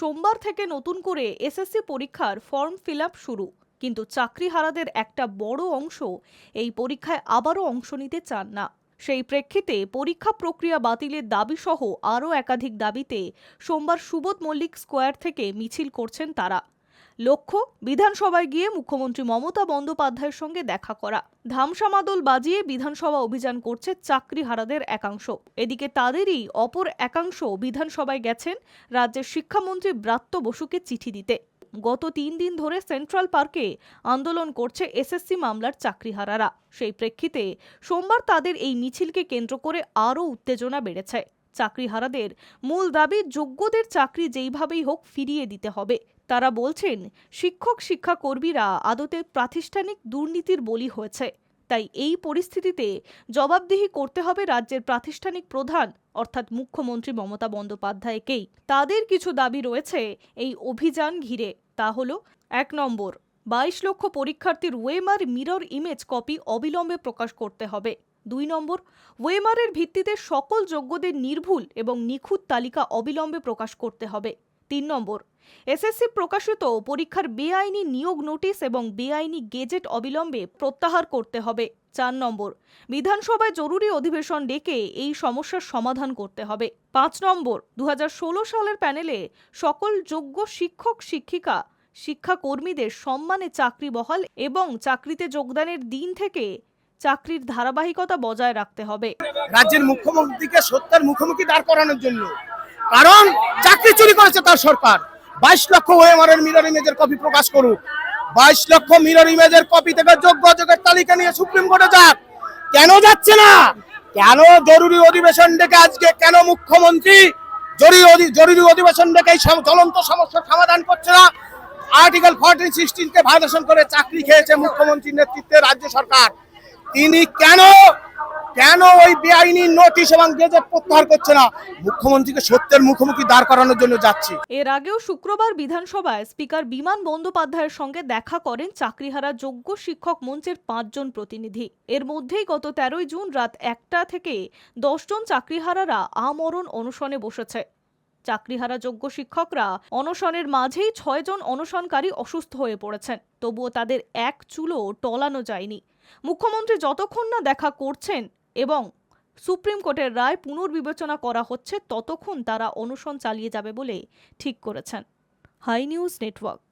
সোমবার থেকে নতুন করে এসএসসি পরীক্ষার ফর্ম ফিল আপ শুরু। কিন্তু চাকরিহারাদের একটা বড় অংশ এই পরীক্ষায় আবারও অংশ নিতে চান না। সেই প্রেক্ষিতে পরীক্ষা প্রক্রিয়া বাতিলের দাবি সহ আরও একাধিক দাবিতে সোমবার সুবোধ মল্লিক স্কোয়ার থেকে মিছিল করছেন তারা। লক্ষ্য, বিধানসভায় গিয়ে মুখ্যমন্ত্রী মমতা বন্দ্যোপাধ্যায়ের সঙ্গে দেখা করা। ধামসামাদল বাজিয়ে বিধানসভা অভিযান করছে চাকরিহারাদের একাংশ। এদিকে তাদেরই অপর একাংশ বিধানসভায় গেছেন রাজ্যের শিক্ষামন্ত্রী ব্রাত্য বসুকে চিঠি দিতে। গত 3 দিন ধরে সেন্ট্রাল পার্কে আন্দোলন করছে এসএসসি মামলার চাকরিহারারা। সেই প্রেক্ষিতে সোমবার তাদের এই মিছিলকে কেন্দ্র করে আরও উত্তেজনা বেড়েছে। চাকরিহারাদের মূল দাবি, যোগ্যদের চাকরি যেইভাবেই হোক ফিরিয়ে দিতে হবে। তারা বলছেন, শিক্ষাকর্মীরা আদতে প্রাতিষ্ঠানিক দুর্নীতির বলি হয়েছে। তাই এই পরিস্থিতিতে জবাবদিহি করতে হবে রাজ্যের প্রাতিষ্ঠানিক প্রধান অর্থাৎ মুখ্যমন্ত্রী মমতা বন্দ্যোপাধ্যায়কেই। তাদের কিছু দাবি রয়েছে এই অভিযান ঘিরে। তা হলো, 1 নম্বর, 22 লক্ষ পরীক্ষার্থীর ওয়েমার মিরর ইমেজ কপি অবিলম্বে প্রকাশ করতে হবে। 2 নম্বর, ওয়েমারের ভিত্তিতে সকল যোগ্যদের নির্ভুল এবং নিখুঁত তালিকা অবিলম্বে প্রকাশ করতে হবে। 3 নম্বর, এসএসসি প্রকাশিত পরীক্ষার বেআইনি নিয়োগ নোটিশ এবং বেআইনি গেজেট অবিলম্বে প্রত্যাহার করতে হবে। 4 নম্বর, বিধানসভায় জরুরি অধিবেশন ডেকে এই সমস্যার সমাধান করতে হবে। 5 নম্বর, 2016 সালের প্যানেলে সকল যোগ্য শিক্ষাকর্মীদের সম্মানে চাকরি বহাল এবং চাকরিতে যোগদানের দিন থেকে চাকরির ধারাবাহিকতা বজায় রাখতে হবে। রাজ্যের মুখ্যমন্ত্রীকে সত্যের মুখোমুখি দাঁড় করানোর জন্য, কারণ চাকরি চুরি করেছে তার সরকার। 22 লক্ষ ওয়েমারের মিরর ইমেজের কপি প্রকাশ করুক। 22 লক্ষ মিরর ইমেজের কপি থেকে যোগ্য অযোগ্যের তালিকা নিয়ে সুপ্রিম কোর্টে যাক। কেন যাচ্ছে না? কেন জরুরি অধিবেশন ডেকে আজকে কেন মুখ্যমন্ত্রী জরুরি অধিবেশন ডেকে এই জ্বলন্ত সমস্যার সমাধান করছে না? আর্টিকেল 14-16 কে ভায়োলেশন করে চাকরি খেয়েছে মুখ্যমন্ত্রীর নেতৃত্বে রাজ্য সরকার। তিনি কেন ওই বেআইনি নোটিশ এবং গেজেট প্রত্যাহার করছে না? মুখ্যমন্ত্রীকে সত্যের মুখোমুখি দাঁড় করানোর জন্য যাচ্ছে। এর আগেও শুক্রবার বিধানসভায় স্পিকার বিমান বন্দ্যোপাধ্যায়ের সঙ্গে দেখা করেন চাকরিহারা যোগ্য শিক্ষক মঞ্চের 5 জন প্রতিনিধি। এর মধ্যেই গত 13 জুন রাত 1টা থেকে 10 জন চাকরিহারারা আমরণ অনশনে বসেছে। চাকরিহারা যোগ্য শিক্ষকরা অনশনের মাঝেই 6 জন অনশনকারী অসুস্থ হয়ে পড়েছেন। তবুও তাদের এক চুলও টলানো যায়নি। মুখ্যমন্ত্রী যতক্ষণ না দেখা করছেন এবং সুপ্রিম কোর্টের রায় পুনর্বিবেচনা করা হচ্ছে, ততক্ষণ তারা অনশন চালিয়ে যাবে বলে ঠিক করেছেন। Hi news network.